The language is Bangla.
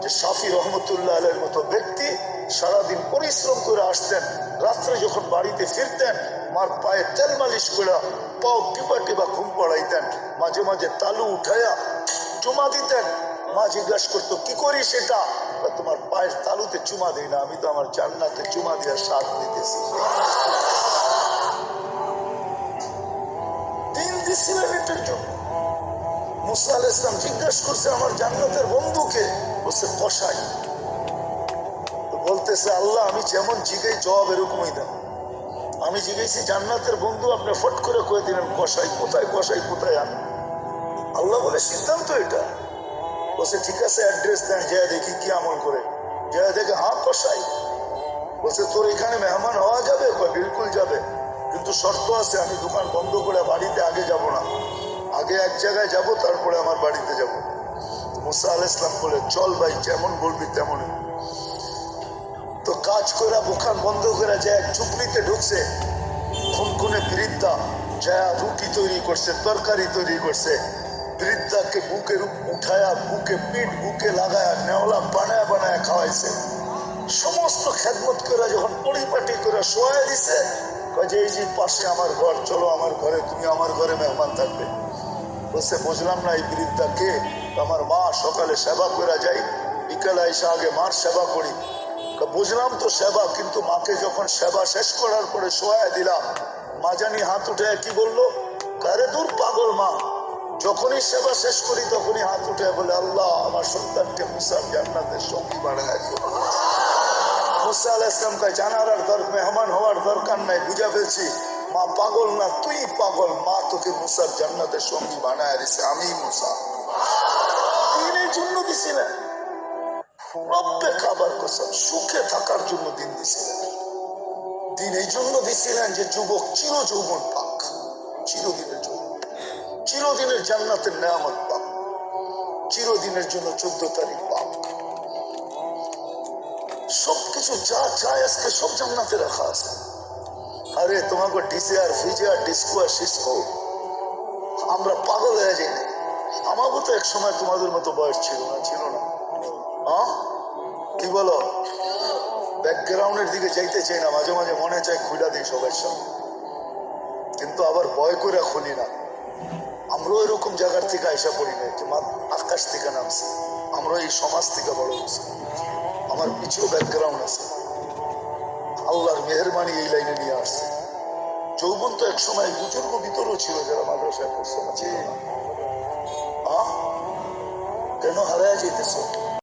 যে শাফি রহমতুল্লাহ আলাইহির মতো ব্যক্তি সারাদিন পরিশ্রম করে আসতেন, রাত্রে যখন বাড়িতে ফিরতেন মার পায়ে তেল মালিশ করে পাও টিপা টিপা ঘুম পড়াইতেন, মাঝে মাঝে তালু উঠাইয়া চুমা দিতেন। মা জিজ্ঞাসা করতো কি করি সেটা? তোমার পায়ের তালুতে চুমা দিই না, আমি তো আমার জান্নাতে চুমা দেওয়ার স্বাদ নিতেছি। দিন দিছিলেন এটার জন্য। মুসা আলাইহিস সালাম জিজ্ঞাসা করছে আমার জান্নাতের বন্ধুকে, বলছে কসাই। বলতেছে আল্লাহ আমি যেমন জিগাই জবাব এরকমই দেন। আমি জিজ্ঞেসি জান্নাতের বন্ধু, আপনি ফট করে কয়ে দিলেন কসাই। কোথায় কসাই, কোথায় আমি? আল্লাহ বলে সিদ্ধান্ত এটা। বলছে ঠিক আছে অ্যাড্রেস দেন, যায় দেখি কি আমল করে। যায় দেখে হ্যাঁ কসাই। বলছে তোর এখানে মেহমান হওয়া যাবে? বিলকুল যাবে, কিন্তু শর্ত আছে, আমি দোকান বন্ধ করে বাড়িতে আগে যাব না, আগে এক জায়গায় যাব তারপরে আমার বাড়িতে যাব। মুসা আলাইহিস সালাম বলে চল ভাই, যেমন বলবি তেমনই। তো কাজ করে দোকান বন্ধ করে যায় ঝুপড়িতে ঢুকছে। খুনখুনে বৃদ্ধা যায় রুটি তৈরি করছে, তরকারি তৈরি করছে। বৃদ্ধাকে বুকে উঠায়া বুকে পিঠ বুকে লাগায়া নেওলা বানায় বানায় খাওয়াইছে। সমস্ত খেদমত করে যখন পরিপাটি করে শোয়া দিছে, যে এই যে পাশে আমার ঘর, চলো আমার ঘরে, তুমি আমার ঘরে মেহমান থাকবে। বলছে বুঝলাম না এই বৃদ্ধা কে? আমার মা, সকালে সেবা করে যাই, বিকেলে এসে আগে মার সেবা করি। বুঝলাম তো সেবা, কিন্তু মাকে যখন সেবা শেষ করার পরে শোয়া দিলাম, মা জানি হাত উঠে কি বললো, কারে দূর পাগল মা। যখনই সেবা শেষ করি তখনই হাত উঠে বলে আল্লাহ আমার সন্তানকে মুসার জান্নাতের সঙ্গী বানায়। মুসা আলাইহিস সালাম কয় জানার আর মেহমান হওয়ার দরকার নাই, বুঝা ফেলছি। মা পাগল না, তুই পাগল। মা তোকে মুসার জান্নাতের সঙ্গী বানায় দিছে, আমি মুসা। দিনের জন্য দিছিলেন, রব্বে খাবার কসম, সুখে থাকার জন্য দিন দিছিলেন। দিন এই জন্য দিছিলেন যে যুবক চির যৌবন পাক, চিরদিনের জন্য, চিরদিনের জান্নাতের নেয়ামত পাক, চিরদিনের জন্য 14 তারিখ পাক। সবকিছু যা চায় আজকে সব জান্নাতে রাখা আছে। আরে তোমাকে ডিজে আর ফিজে আর ডিস্কো আর সিস্কো, আমরা পাগল হয়ে যাই না। আমাকে তো এক সময় তোমাদের মতো বয়স ছিল না, ছিল না? হ্যাঁ কি বলো? ব্যাকগ্রাউন্ডের দিকে যাইতে চাই না, মাঝে মাঝে মনে চায় খুঁড়া দিই সবার সঙ্গে, কিন্তু আবার ভয় করে খুলি না। আমরাও এরকম জায়গার থেকে আইসা পড়ি না, আকাশ থেকে নামছি। আমরা এই সমাজ থেকে বড় হয়েছি, আমার পিছিয়েও ব্যাকগ্রাউন্ড আছে। আল্লাহর মেহেরবানি এই লাইনে নিয়ে আসছে। যৌবন তো এক সময় বুজুর্গ ভিতরও ছিল যারা মাদ্রাসায় পড়ছে না, ছিল না। কেন হারায় যেতেছ?